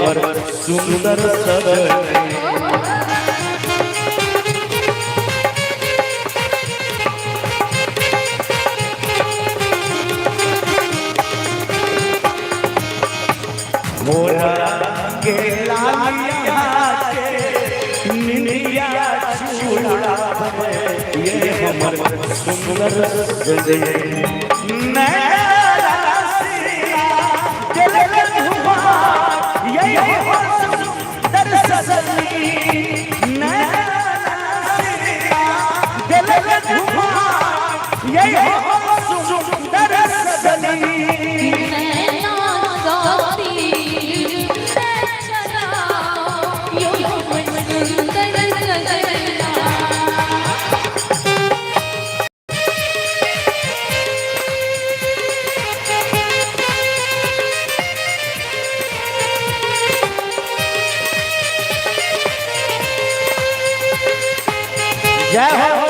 हमर सुंदर सजनी मोरा के लालिया के निनिया चूड़ा ये हमर सुंदर सजनी नैना सिया दिल के धुआ ये हमर सुंदर सजनी नैना सिया दिल के धुआ ये हमर सुंदर सजनी जय हो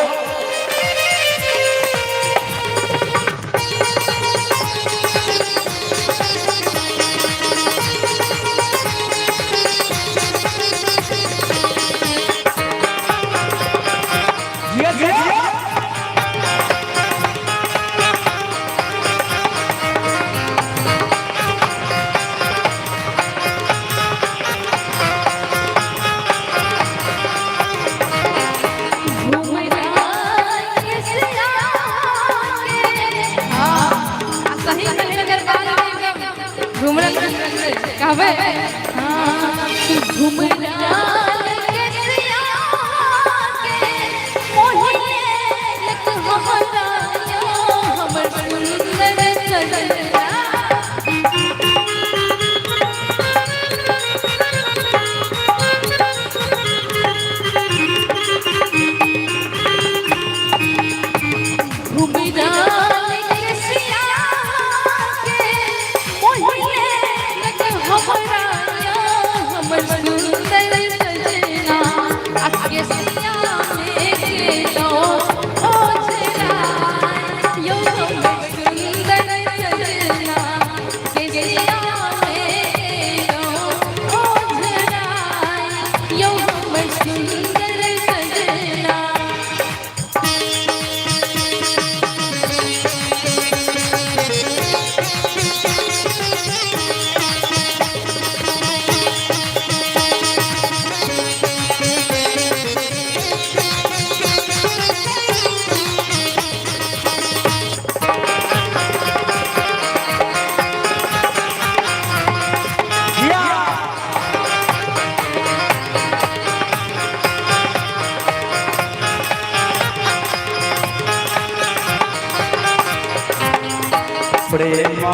प्रेमा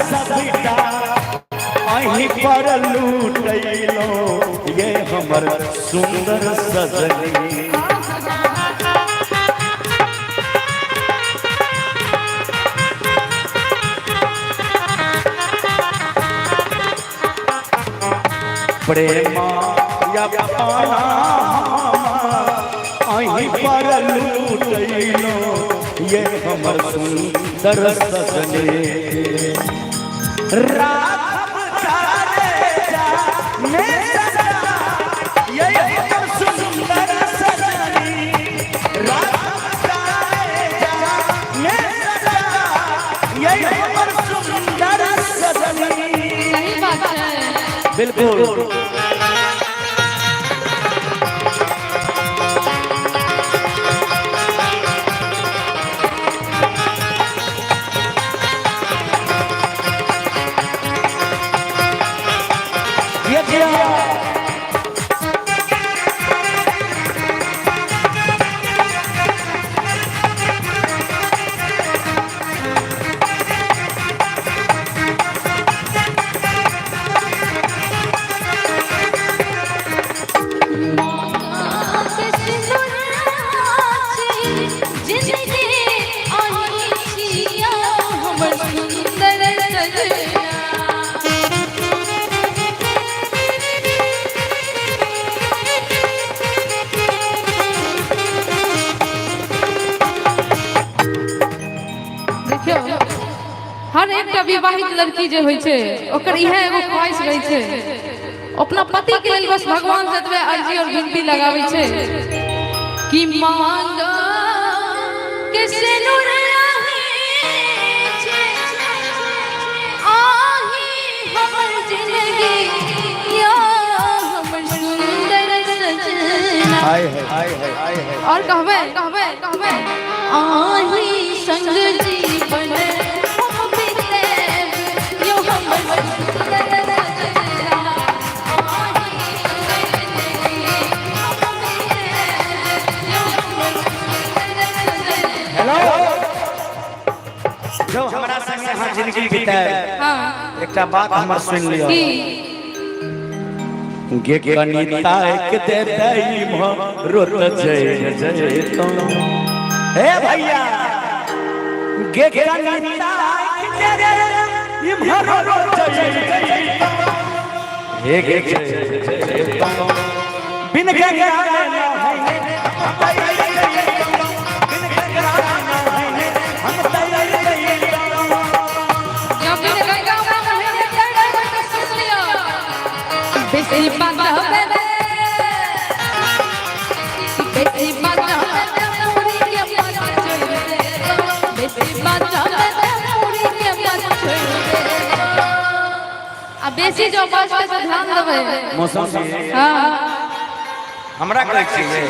सबटा अहीं पर लूटैलो ये हमर सुंदर सजनी प्रेमा अहीं पर लूटैलो ये हमर सुंदर सजनी रात तारे जा में सजना ये हमर सुंदर सजनी रात तारे जा में सजना ये हमर सुंदर सजनी सही बात है बिल्कुल विवाहित लड़की जे होय छै ओकर इहे एगो ख्वाहिश रहै छै अपना पति के लेल बस भगवान से तबे अर्जी और विनती लगाबै छै कि मांग के सिनुर आही हमर जिंदगी या हमर सुंदर सजना और कहबे आही संग जीवन हम बितेब यो हमर सुंदर सजना आही हम बितेब यो हमर सुंदर सजना। हेलो जो हमरा संग यहाँ जिंदगी बिताए हां एकटा बात हमर सुन लियो गे कनिता के दे दई रोत जय जय तो हे भैया गे कनिता के दे दई रोत जय जय हे गे जय तो बिन के गाना बेसी बात होबे बेसी बात होबे पूरी के बात छोड़ दे बेसी बात होबे पूरी के बात छोड़ दे आ बेसी जो बात पे ध्यान देबे मौसम हां हमरा कहै छियै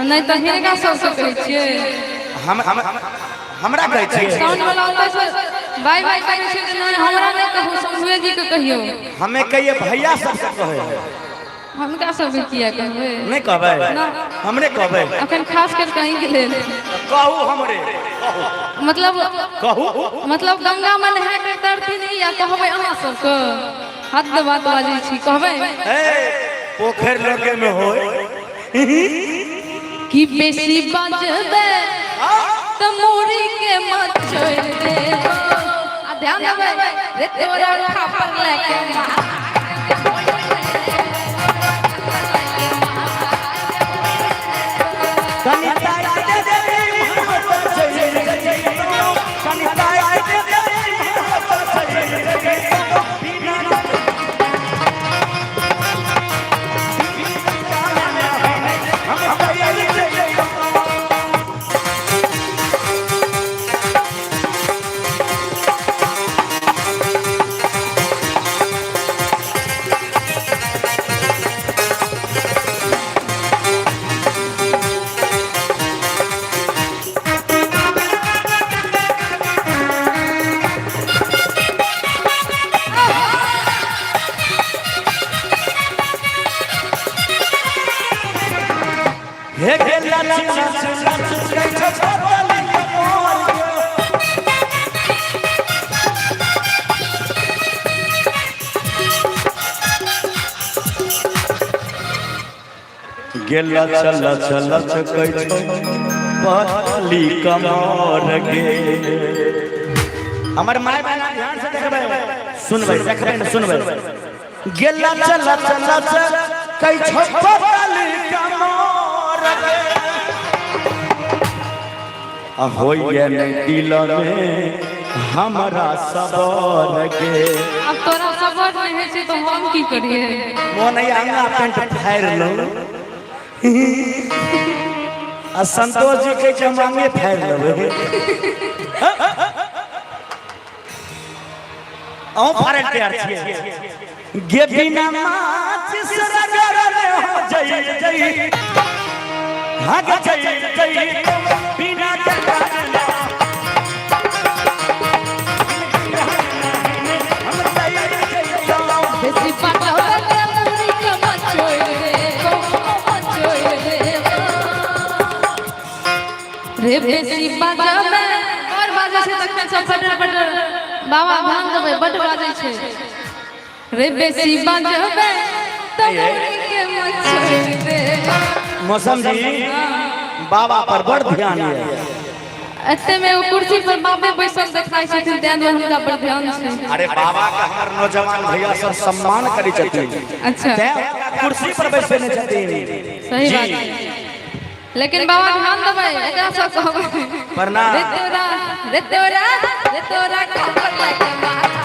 नहीं त हिनका सब कहै छियै हमरा कहै छियै साउंड वाला होता है बाय बाय कहै छै नहीं हमरा नहीं कहू शंभुए जी के कहियो हमें कहिए भैया सब कहे हमका सब किया कहबे नहीं कहबे हमरे कहबे अखन खास कर कहीं के लेल कहू हमरे मतलब गंगा में नहा के तरती नहीं या कहबे अहाँ सब के हद बात बाजी छी कहबे ए पोखर लगे में होय कि बेसी बाजबे त मोरी के मत छोड़ दे आ ध्यान देबे रे तोरा खापर लेके कनिता दे दे कनिता दे दे हे गेला गेला चला चला चकै छो पतली कमर गे हमर माय बहन ध्यान से देखबै सुनबै सुनबै गेला चला चला चकै छो पतली कमर गे होइए नहीं दिल में हमारा सबर गे अब तोरा सबर नहीं है से तो हम की करिए मोन अंगा पेंट फाड़ लो आ संतोष जी के जमाने फाड़ लेबे औ फाड़ल तैयार छियै गे बिना माच सरगर हो जई जई भाग जई जई बिना जगाना हम तैयार बेसी बात होबे पूरी के मत छोड़ दे मत छोड़ दे रे बेसी बाजबे और बाजे से तक सब फटर फटर बाबा ध्यान देबे बड बाजे छै रे बेसी बाजबे त पूरी के मत छोड़ दे मौसम जी बाबा पर बड़ ध्यान है एते में वो कुर्सी पर बाबे बैसल देखाई छथिन ध्यान हुनका पर ध्यान छै अरे बाबा का हर नौजवान भैया सब सम्मान करी छथिन अच्छा कुर्सी पर बैठे ने छथिन सही बात है लेकिन बाबा ध्यान देबै एकरा सब कहबै प्रणाम रे तोरा खापर लेके मार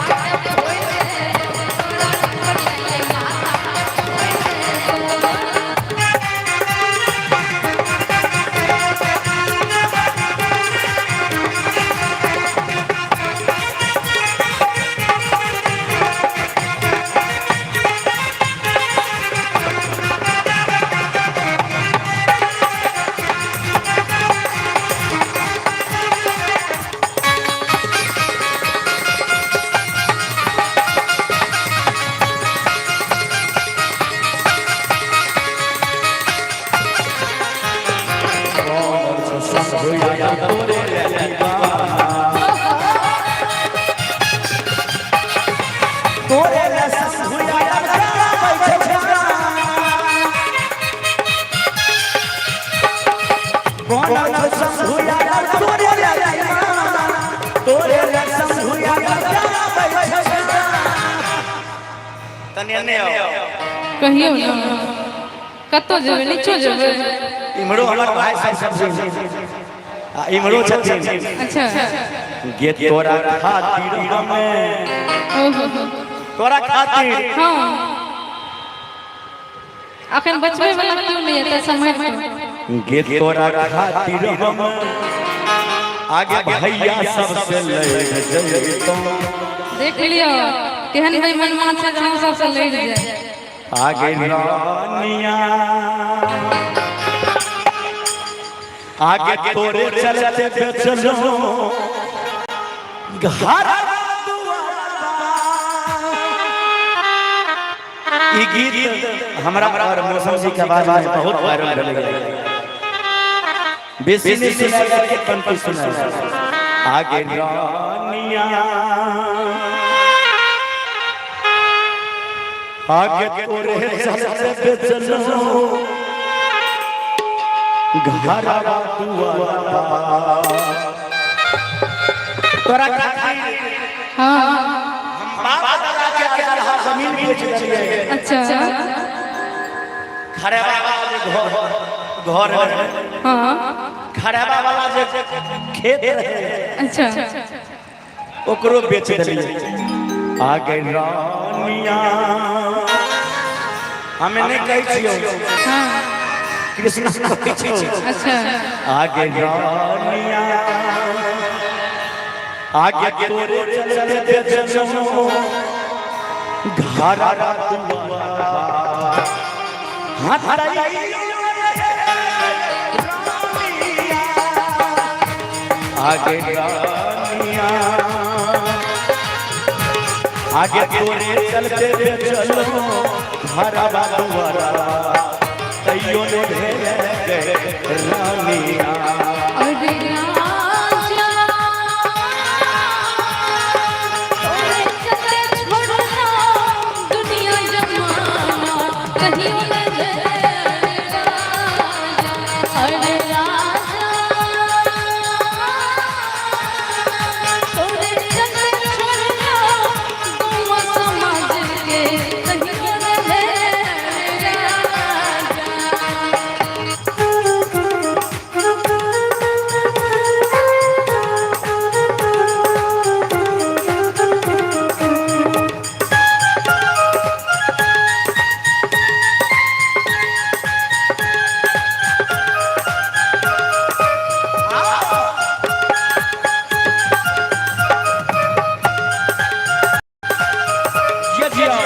हुआ तोरे दीवाना तोरे रस हुआ कहियो ना कतो जेबे नीचो जेबे इमरो हमर भाई सब इमरो छथिन अच्छा गे तोरा खातिर में ओहो तोरा खातिर हां अखन बचबे वाला क्यों नहीं है त समझ गे तोरा खातिर हम आगे भैया सबसे लड़ जइतो देख लियो केहन भाई मनमान से हम सबसे लड़ जाए आगे रानिया आगे तोरे चलते चलो घर ई गीत हमरा और मौसम जी के बाद में बहुत वायरल भेल गया बेसी नहीं सुनाया के पंक्ति सुनाया आगे रानिया आगे तोरे चलते चलो घरवा दुआरा तोरा खातिर हां बाप दादा के आधा जमीन बेच दिए अच्छा खरेबा वाला घर हां खरेबा वाला जे खेत रहे अच्छा ओकरो बेच दिए आगे रानिया हमें नहीं कहै छियो हां कृष्ण कहै छियो अच्छा आगे रानिया आगे तोरे चलते चलो घरवा दुआरा हाथ धराई आगे रानिया आगे तोरे चलते चलो घरवा दुआरा तैयो ने भेल रानिया अरे राजा ओरे चले छोड़ना दुनिया जमाना कहीं न जाएगा अरे राजा ओरे चले छोड़ना तुम समाज के कहीं न जाएगा ये दिया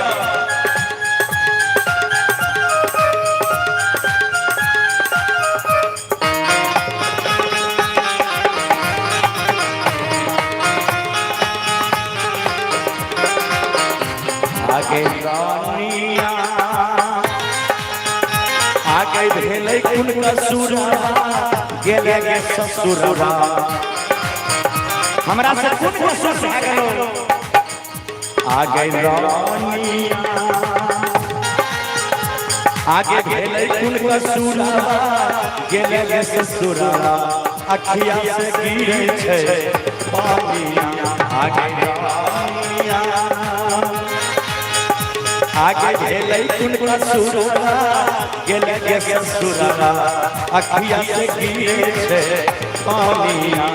आगे रानिया आगे भेलै कुल कसुरा गेले गे ससुरवा हमरा से कुल कसुर भए गेलो आगे रानिया आगे भेलै कुल कसुरा गेले गे ससुरवा अखिया से गिरै छै पानिया आगे रानिया आगे भेलै कुल कसुरवा गेले गे ससुरवा अखिया से गिरै छै पानिया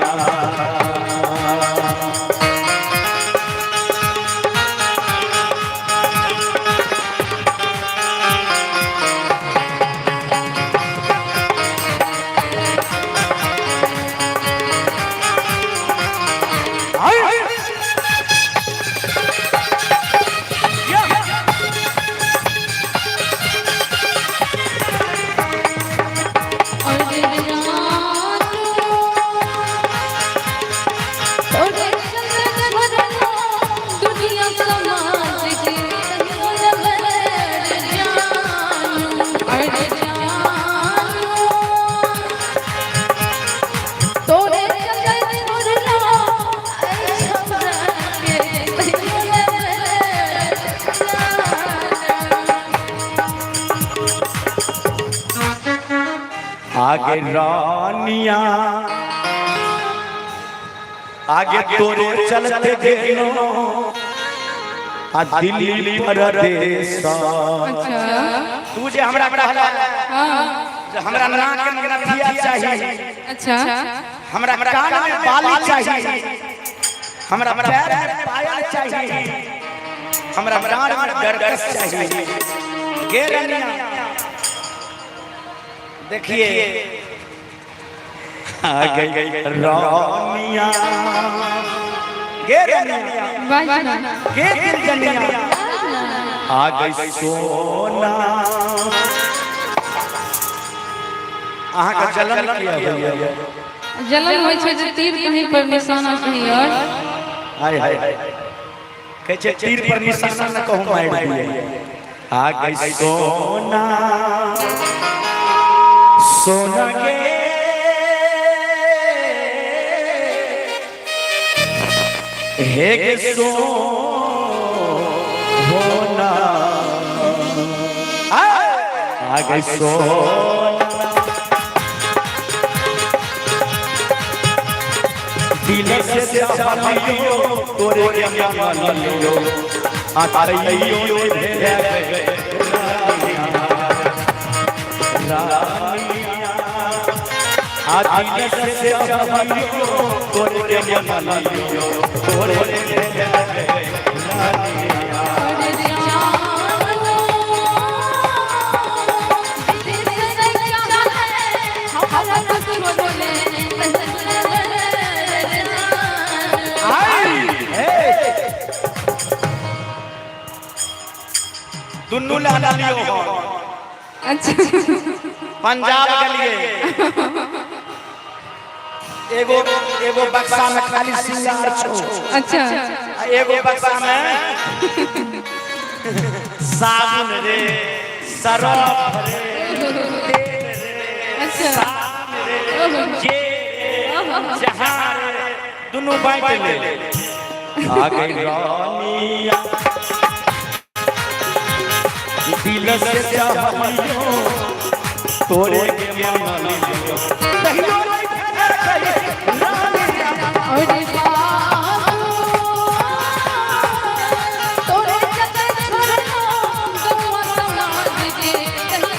आगे रानिया आगे तोरे चलते गेलो आ दिल्ली परदेश। अच्छा तू जे हमरा कहला हाँ जे हमरा नाक में नथिया चाहिए, अच्छा हमरा कान में बाली चाहिए, हमरा पैर में पायल चाहिए, हमरा प्राण में गरगस चाहिए। गे रानिया देखिए आ गई रानिया गे रानिया बाजना गे दिल जनिया आ गई सोना। अहाँ का जलन किया भैया जलन होइ छै जे तीर कहीं पर निशाना कहीं और हाय हाय कहे छे तीर पर निशाना न कहूं मार दिए। आ गई सोना सोना के हे गे सोना आ गई सोना दिल से सफलियो तोरे के मानियो आतैयो भेजा रानिया आ दिल से सफलियो तोरे के मानियो तोरे के भेजा रानिया। दुन्नू लाला लियो हो अच्छा पंजाब गलिए एगो एगो बक्सा में खाली सिंगार छो, अच्छा एगो बक्सा में साबुन रे सरफ रे अच्छा जे जहां रे दुन्नू बांट ले। आ गई रानिया दिल से चाहलियो तोरे के मानियो कहियो नहीं रानिया अरे बाबू तोरे जगत छोड़ो गवा समाज के कहीं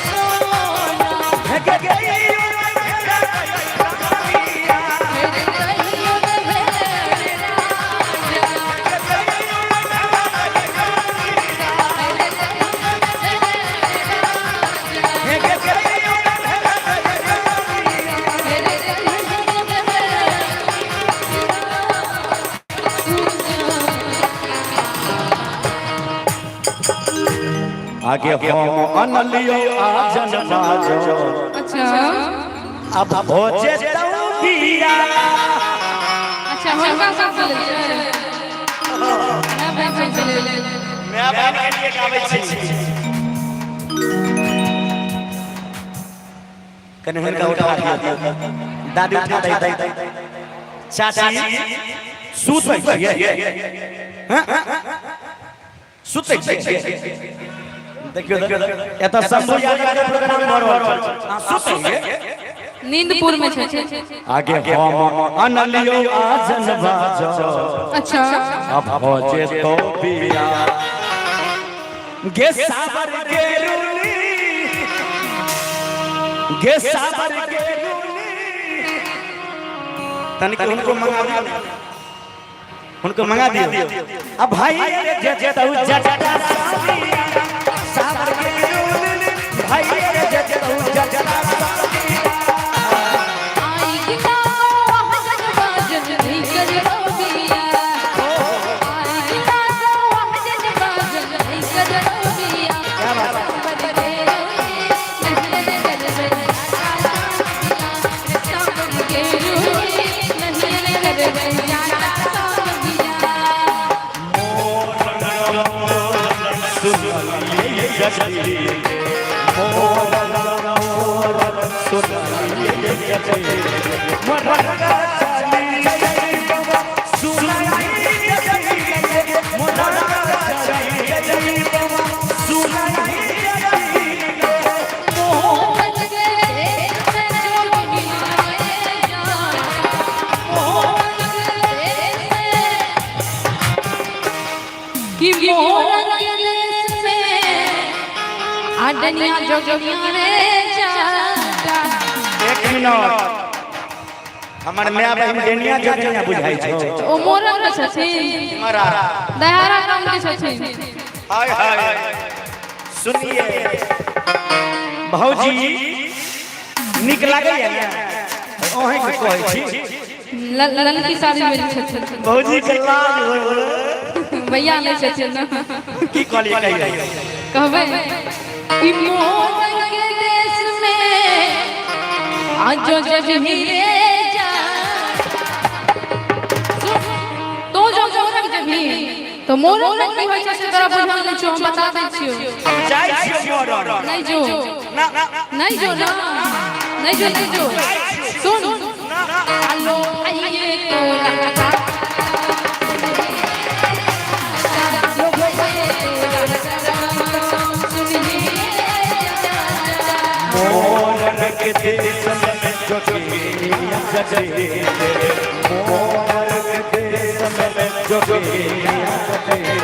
सोना भगे गई आगे हम अनलियो आजन बाजो। अच्छा अब भोजे तौबिया अच्छा हमरा सब चले मैं भाई चले मैं बहन के लिए गाबै छी कने हुनका उठा दिया दादी उठा दे चाची सूत छिए हां सूत छिए देखियो एता शंभू यादव के प्रोग्राम भर रहल छै सूत छिए नींदपुर में छे आगे हम अनलियो आजन बाजो। अच्छा अब भोजे तो पिया गे साबर के रूली गे साबर के रूली तनिक उनको मंगा दियो उनको मंगा दियो। अब भाई जे जे तू जटा साबर के रूली भाई जे जे तू जटा सुना डनिया जोगिया रे जाटा। एक मिनट हमर माय बहिन डेनिया जोगिया बुझाई छै ओ मोरन के छथिन मरा दहारा काम के छथिन। हाय हाय सुनिए भौजी निक लागैया ने ओहे के कहै छी ललकी साड़ी मेरी छथिन भौजी के लाज होय भैया नहीं छथिन ना की कहलिए कहिए कहबे ई मोर के देश में आज जब हीरे जा तो जो मोरक जब ही तो मोरक की होय छै से तोरा बुझल नहीं छौ, हम बता दै छियो। जाय छी मोर नहीं जो ना नहीं जो ना नहीं जो सुन हेलो आइए तो लगा मोरन के देश में जोगिया जगे मोरन के देश में जोगिया जगे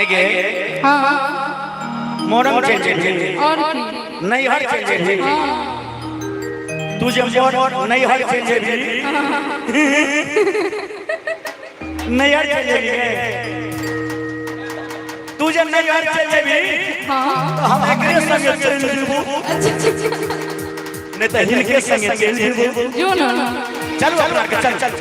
आगे हां मोरम चेंजे और की नहीं हर चेंजे तुझे मोर नहीं हर चेंजे भी नहीं हर चेंजे भी तुझे नहीं हर चेंजे भी हां हम एकरे संगे चेंज जीवो नहीं तो हिनके संगे चेंज जीवो जो ना चलो अपना के चल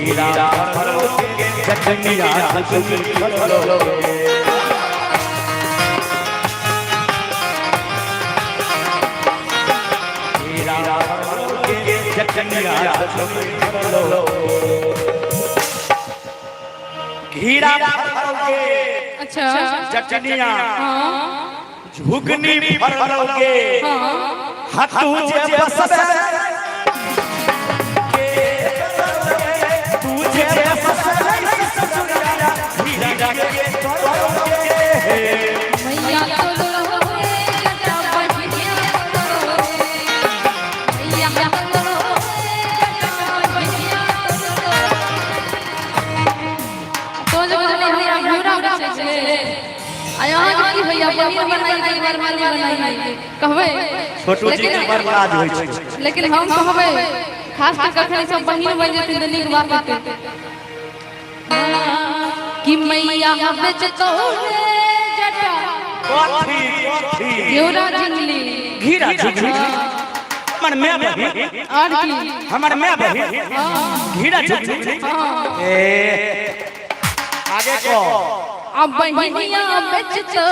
हीरा भरो के जटनिया जटनी भरो हीरा भरो के जटनिया जटनी भरो हीरा भरो के अच्छा जटनिया हां झुगनी भरो के हां हाथू जे बसबे मैया तो लोए कटा बनिया मैया तो लोए कटा बनिया तो जो भैया पूरा बचे छे आ यहां की भैया बहिन बनाई दे बरमाली बनाई कहबे छोटू जी के बर्बाद होय छै लेकिन हम कहबे खास के कखन सब बहिन बन जेते त नीक बात हेतै कि मैया बेच तो जटा कथी घेरा जिंगली घीरा झुगनी हमर मैं बहिन और की हमर मैं बहिन घीरा झुगनी ए आगे को अब बहिनिया बेच तो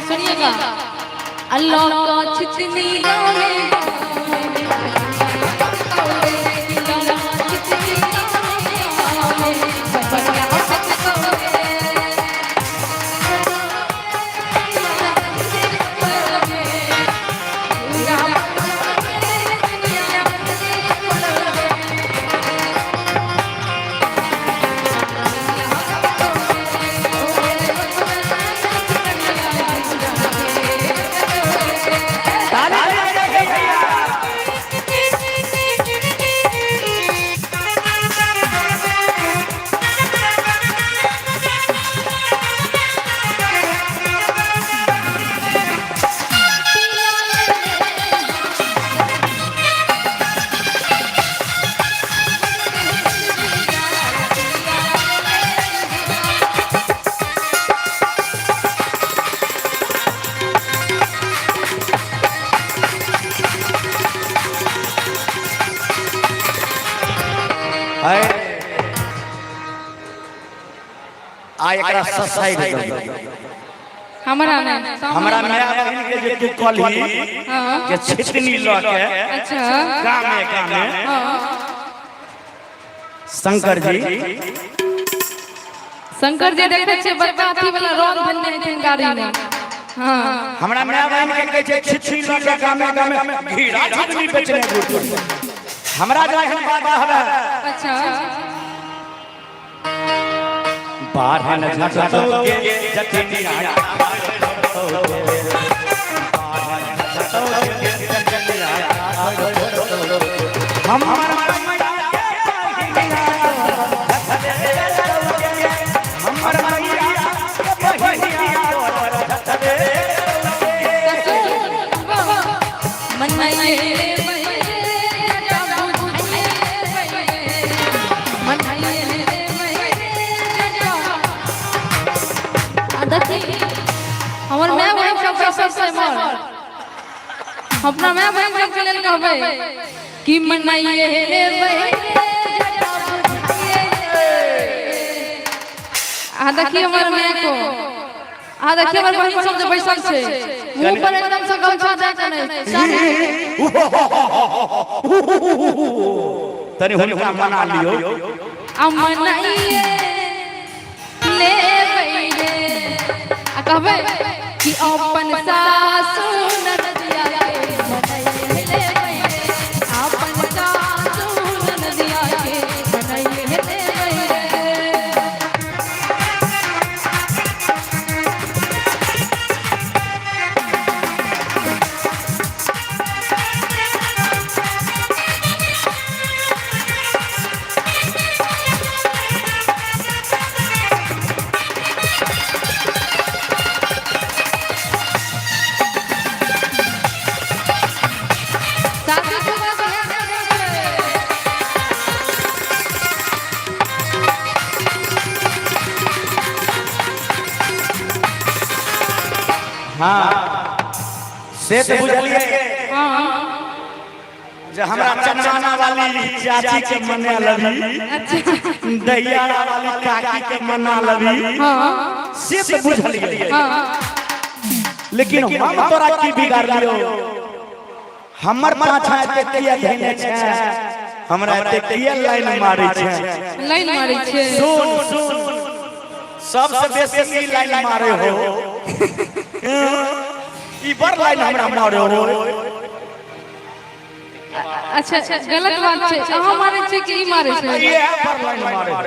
सुनिएगा अल्लाह का छितनी गावे है आ एकरा ससाई हमरा नहीं हमरा मेरा बहन के जे तू कहली हां के छितनी ल के अच्छा गांव में हां शंकर जी देखे छे बड़का अथी वाला रोड बनने है गाड़ी में हां हमरा मेरा बहन के कहै छै छितनी ल के गांव में घीरा छितनी बेचने दूर हमरा जो हम बाबा हवे अच्छा बारहन झटोगे जतनी आया हमर हमर मैं बहन सब पैसा से मार अपना मैं बहन सब के लेल कहबै कि मनाइए रे बहन आ देखिए हमर मैं को आ देखिए हमर बहन सब जे बैसल छै मुंह पर एकदम से गमछा दे के नहीं तनी हुनका मना लियो मनाइए ले बैठे आ कहबै कि अपन सासु नदिया के मनाइए ले बैठे अपन सासु नदिया के मनाइए ले बैठे हाँ से तो बुझलिए जो हमरा चचना वाली चाची के मना लवी दैया वाली काकी के मना लवी से तो बुझलिए लेकिन हम तोरा की बिगाड़ लियो हमर पाछा एते किया धैने छै हमरा एते किया लाइन मारै छै सुन सुन सबसे बेसी ई लाइन मारे हो ई बर लाइन हमरा मारे हो अच्छा गलत बात छै अहाँ मारै छै कि ई मारै छै ये बर लाइन मारे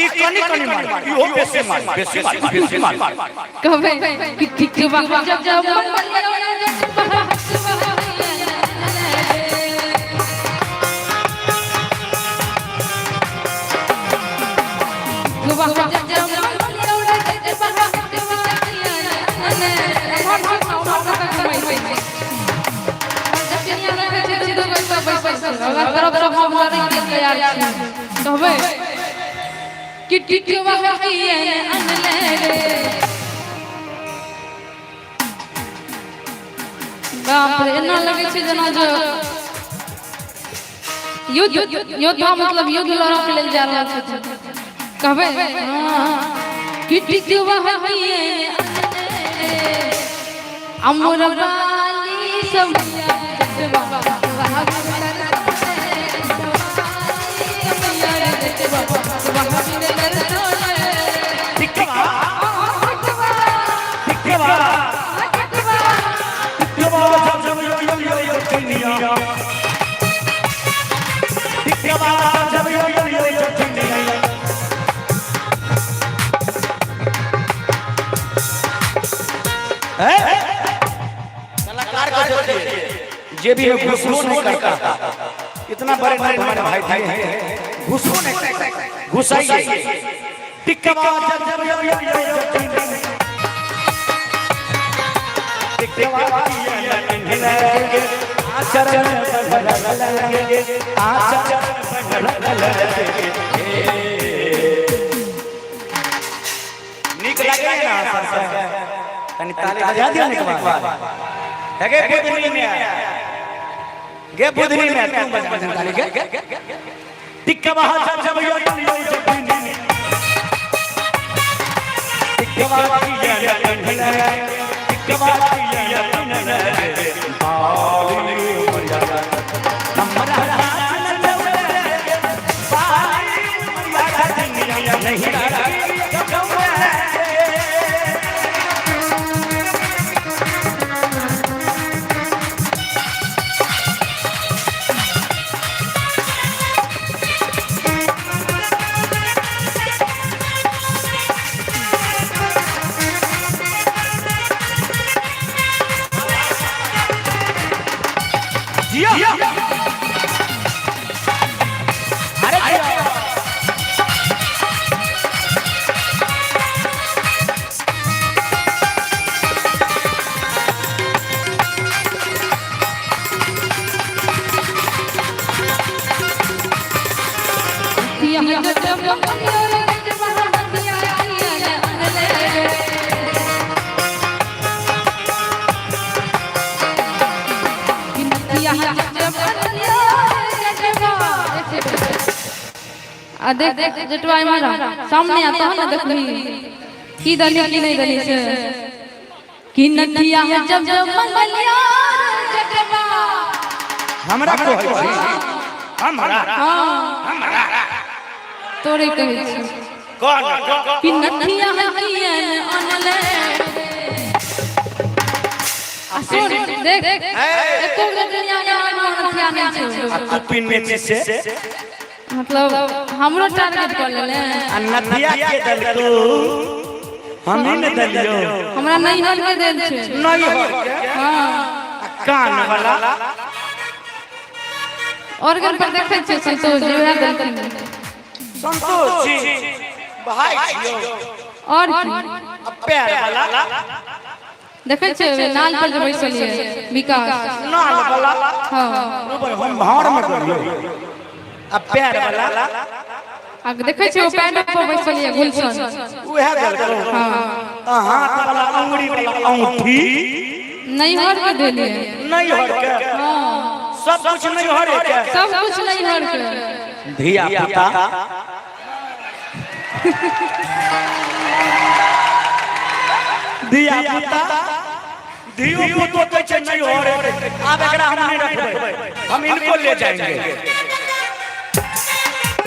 ई कनी कनी मारे ई हो बेसी मारे कहबै कि ठीक बा जब जब मन कि टिकवा किए अनले बाप रे ना लगे छै जना जो योद्धा मतलब युद्ध लड़े के लेल जा रहल छै कहबै कि टिकवा किए अनले अमर वाली सब कलाकार को जे भी घुसो नहीं करता इतना बड़े बड़े हमारे भाई भाई हैं घुसो नहीं करता घुसाइए टिकवा निक लगे ना तनी ताली बजा दियो निक बात है के बुधनी में गे बुधनी में तू बजा ताली गे टिकवा जब यो जबनी टिकवा या कंधला टिकवा या कंधला बावली मरिया हमरा हाथ पाई मरिया दुनिया नहीं देख जटवाई मारा सामने आता है ना देखनी की दली की नहीं दली से कि नदिया है जब जब मंगलिया जटवा हमरा को हमरा हमरा तोरे कहे छी कौन कि नदिया है कियन अनले सुन देख एको दुनिया में नथिया नहीं छै तू पिन में से मतलब हमरो टारगेट कर लेले नथिया के दल को हम ही न दलियो हमरा नहीं हल के देल छै नहीं हो हां कान वाला ऑर्गन पर देखै छै संतोष जी वह दलखिन संतोष जी भाई छियो और की पैर वाला देखै छै नाल पर जे बैसलिए विकास नाल वाला हां ऊपर हम भाड़ में करियो अब पैर वाला आग देखै छै ओ पैर पर बैसलिए गुलशन उहे दल करो हां हाथ वाला अंगुरी वाला अंगूठी नहीं हर के देलिए नहीं हर के हां सब कुछ नहीं हर के सब कुछ नहीं हर के धिया पुता धिया पुता धियो पुतो कहै छै नहीं हर अब एकरा हम नहीं रखबै हम इनको ले जाएंगे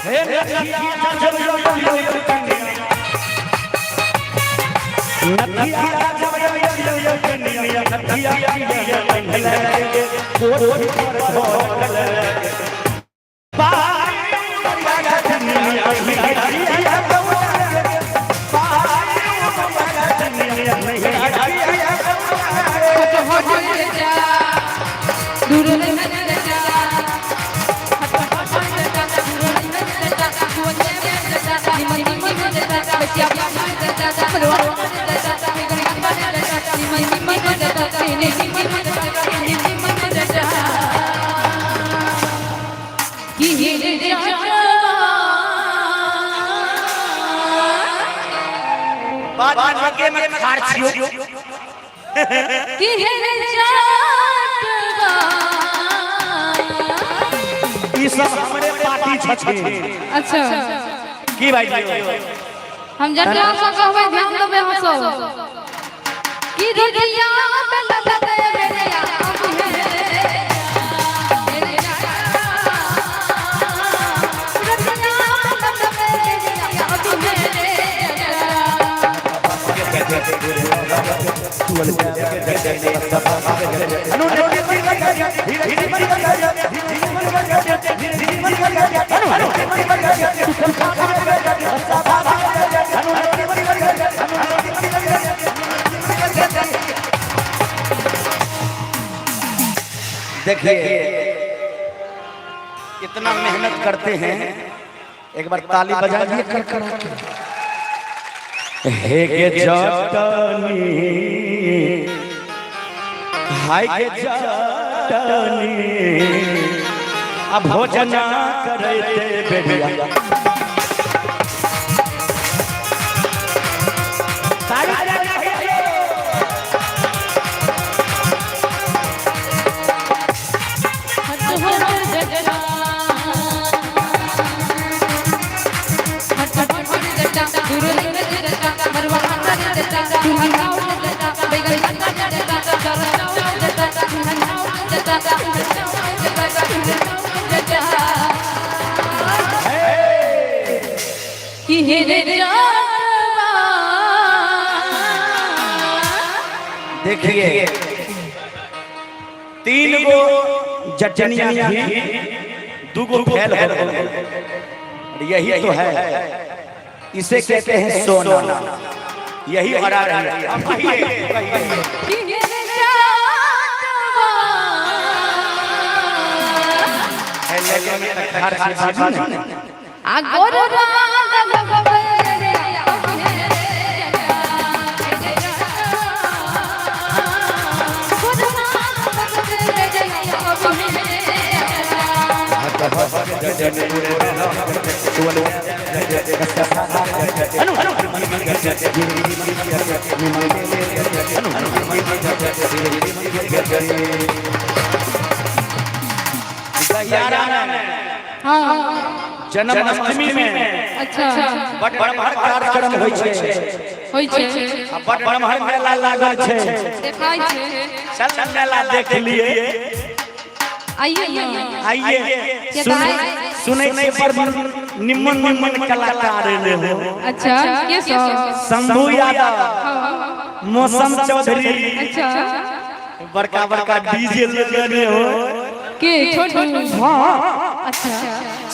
हे नथिया जब यो नथिया जब यो कन्या नथिया या कंधला कोट पर ढोल पाई मरिया दुनिया नहीं बात लगे में खार छियो कि है जाटवा ई सब हमरे पार्टी छछे अच्छा की भाई हम जटिया से कहबै ध्यान देबै हम सब कि दुनिया में लगते बेरिया अब है देखिए कितना मेहनत करते हैं एक बार ताली बजा दिए कर कर हे के जटनी हाय के जटनी अब भोजन करते बेबिया देता चूल्हा चावल दे देता बैगन भरता दे देता चावल दे देता चूल्हा चावल दे देता चूल्हा चावल दे देता चूल्हा चावल दे देता कि हे रे जावा देखिए 3 गो जटनिया भी 2 गो फेल हो गए। यही तो है, इसे कहते हैं सोना। यही हरा रही है। अब कहिए जन्माष्टमी में अच्छा बड़ कार्यक्रम होइ छै आ बड़ मेला लागल छै। देखाई छे चल मेला देख लिए। आइए सुनै छै पर निम्मन कलाकार ले हो। अच्छा के शंभू यादव, मौसम चौधरी, अच्छा बड़का डीजे लगने हो के छोटू। हां अच्छा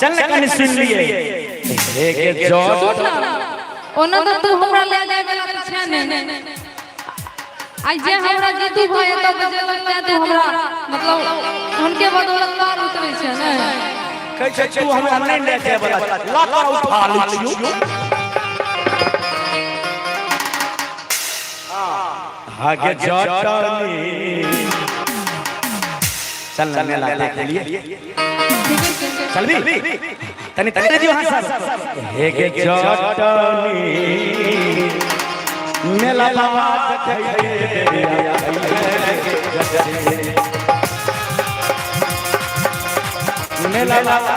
चल कनी सुन लिए। एक जो ओना तो हमरा ले जाय वाला तो छै ने। आई जे हमरा जीतू भाई तो बजे लगता तो हमरा मतलब उनके बदौलत पार उतरे छै ने। कहै छै तू हमरा नहीं ले जाय वाला लाका उठा लियो। आगे जटनी चल मेला देख लिए। चल भी तनी दियो हां सर। एक जटनी मेला बाबा देखै मेला बाबा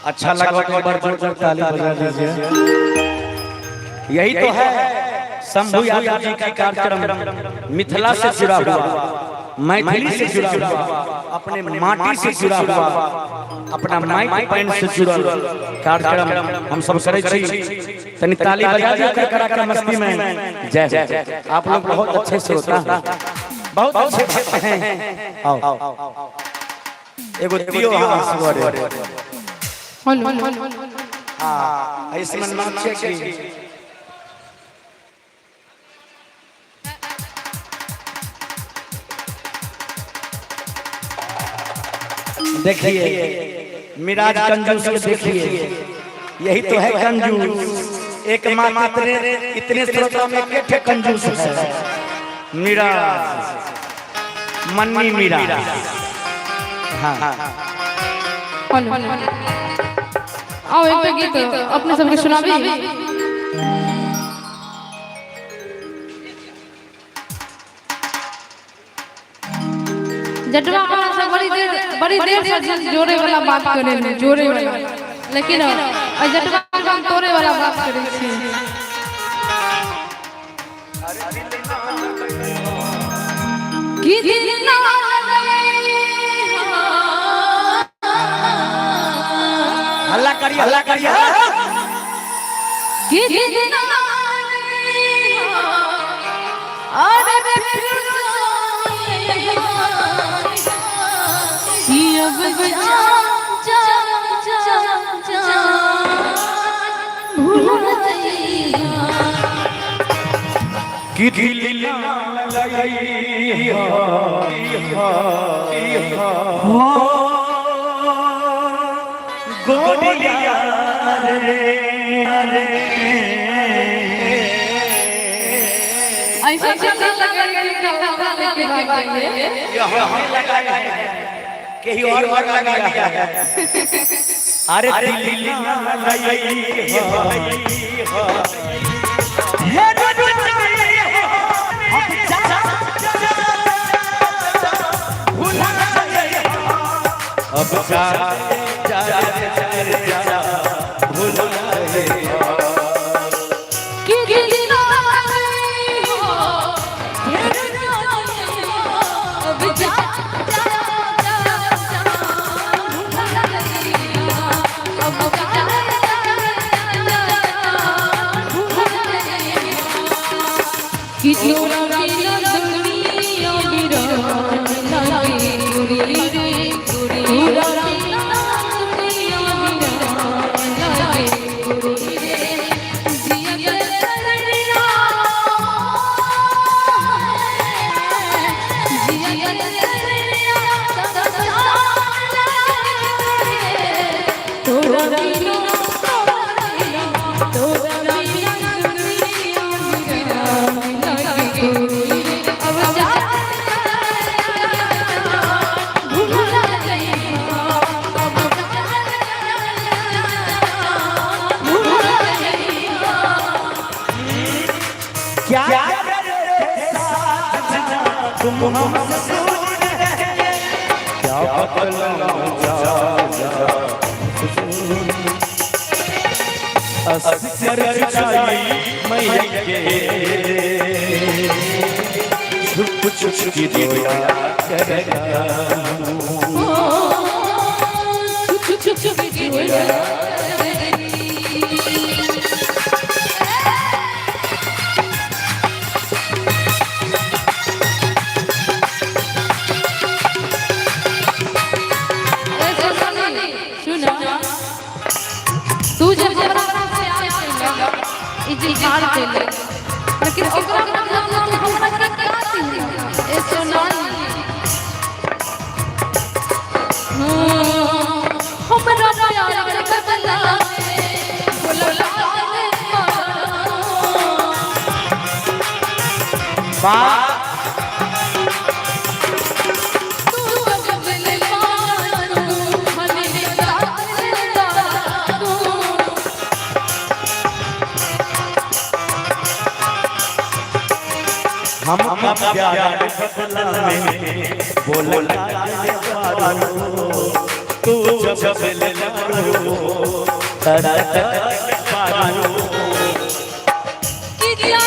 अच्छा लगा तो जोरदार ताली बजा दीजिए। यही तो है शंभू यादव जी का कार्यक्रम। मिथिला से जुड़ा हुआ, मैथिली से जुड़ा हुआ, अपने माटी से जुड़ा हुआ, अपना माइक पैन से जुड़ा कार्यक्रम हम सब करे छी। तनी ताली बजा दिया करा के मस्ती में। जय जय। आप लोग बहुत अच्छे श्रोता हैं, बहुत अच्छे भक्त हैं। आओ एगो दियो हां सुवरे। हेलो हां इसमें नाम छे कि देखिए मिराज कंजूस के देखिए। यही तो है कंजूस। एक मात्र इतने श्रोता में के कंजूस है। मिराज मन्नी मिराज। हाँ आओ एक गीत अपने सबके सुनाबी। जटवा वाला से बड़ी देर से जोरे वाला बात करे ने, जोरे वाला, लेकिन जटवा हम तोरे वाला बात करे छी। की दिन ना हल्ला करिए की दिन ना और अब जा भूल गई कि दिल लगाई हो गोरिया रे ऐसा चलने लगा कि कपड़ा लेके भाग गए ये हमें लगाया है कहीं और लगा है अरे दिल लगाई हो हे अब जा भूल गए कि दिल लगाई हो अब जा कि तोरा बिना दुनिया बिरान लगे गुरी रे गुरी तोरा बिना दुनिया बिरान लगे गुरी रे जिया करना जिया करना तोरा बिना क्या तुम क्या असर चाई मैया के छुप छुप की दिया करेगा छुप छुप छुप की दिया तू जब इजहार देले लेकिन ओकरा मतलब तू हमरा के का दी ए सोनाली हमरा प्यार के बदला बोला मां हम प्यार बदला में बोलना तू जब ले लो पारो कि दिया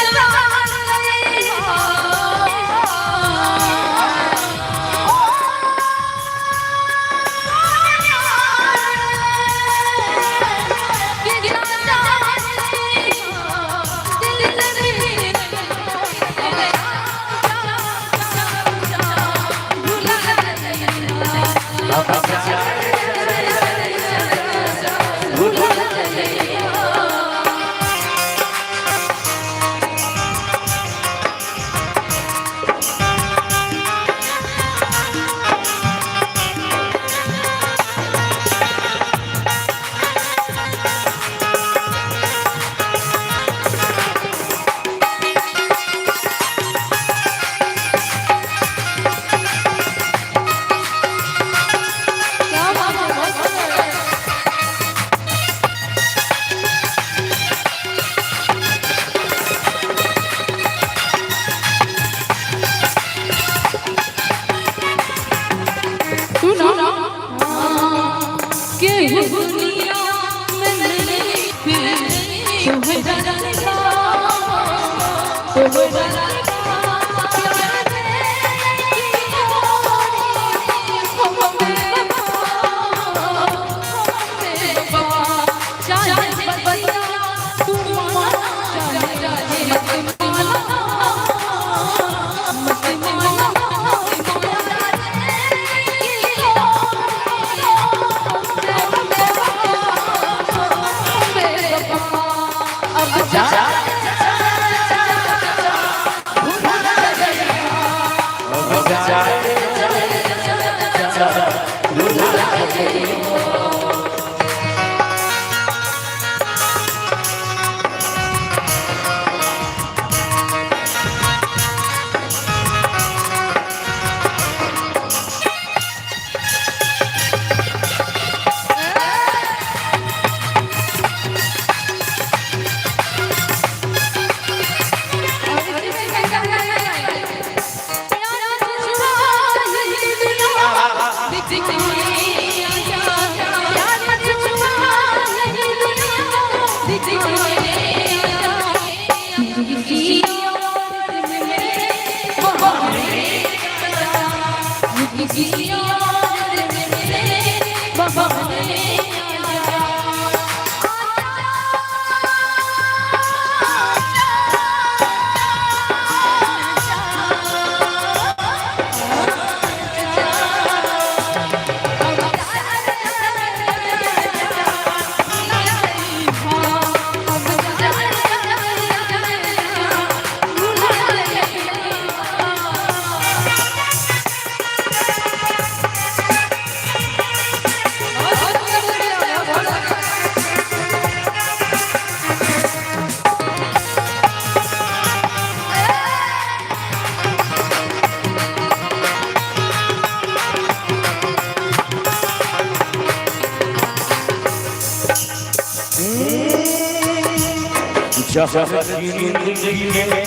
जहर जिंदगी में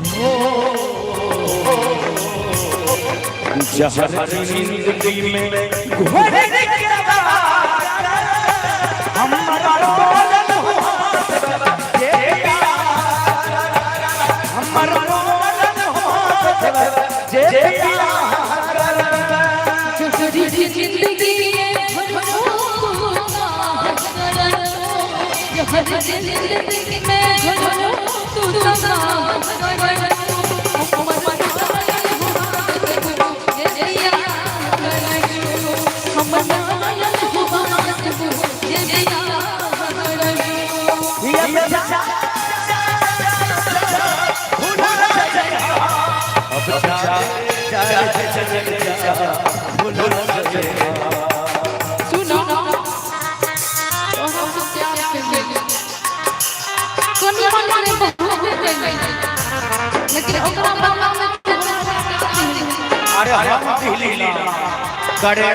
हो जहर जिंदगी में घोड़े के बाद हमारा बोलन हुआ हमारा बोलन हुआ जे जिंदगी हर जिंदगी में तू अरे करे करे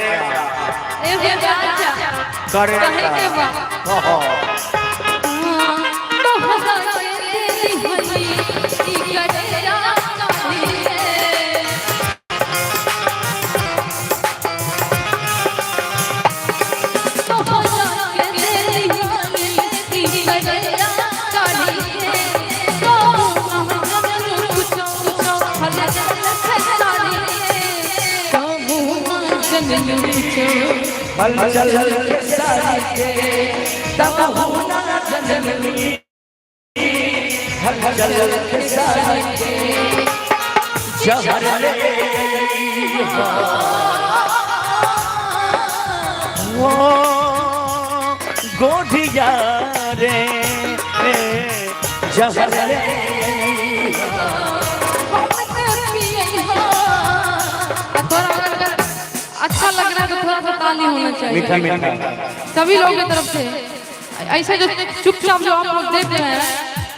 बल चल साथे तब होना जननी हल चल साथे जहर ले वो गोढ़िया रे जहर ले अच्छा लग रहा है तो थोड़ा सा ताली होना चाहिए मीठा मीठा सभी लोगों की तरफ से। ऐसे जो चुपचाप जो आप लोग देख रहे हैं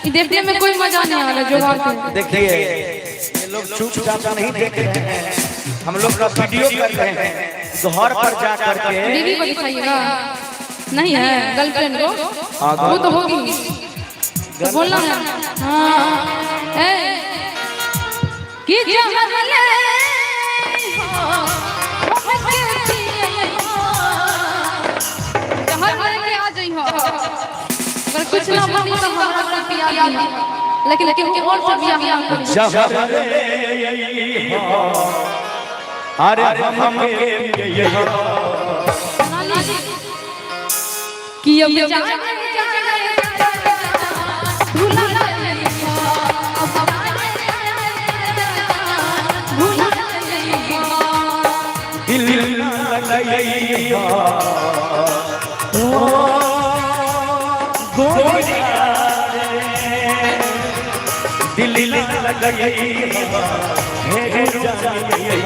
ये देखने में कोई मजा नहीं आ रहा जो बात है। देखिए ये लोग चुपचाप नहीं देख रहे हैं, हम लोग का वीडियो कर रहे हैं घर पर जा करके। बीवी को दिखाइएगा नहीं है गर्लफ्रेंड को वो तो होगी तो बोलना है हाँ कि कुछ ना बनी तो हमारा पिया लेकिन और सब अरे हम कि अब दिल लगाइए दिल लगाइए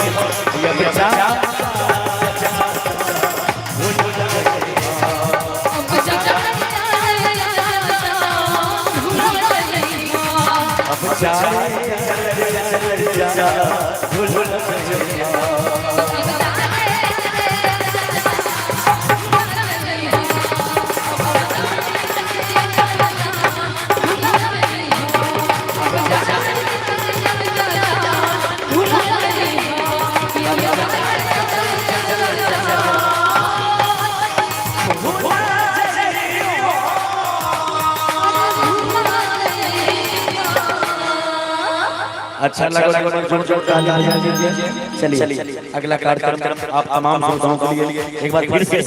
अच्छा लगा जोर चलिए अगला कार्यक्रम आप तमाम श्रोताओं के लिए एक बार फिर से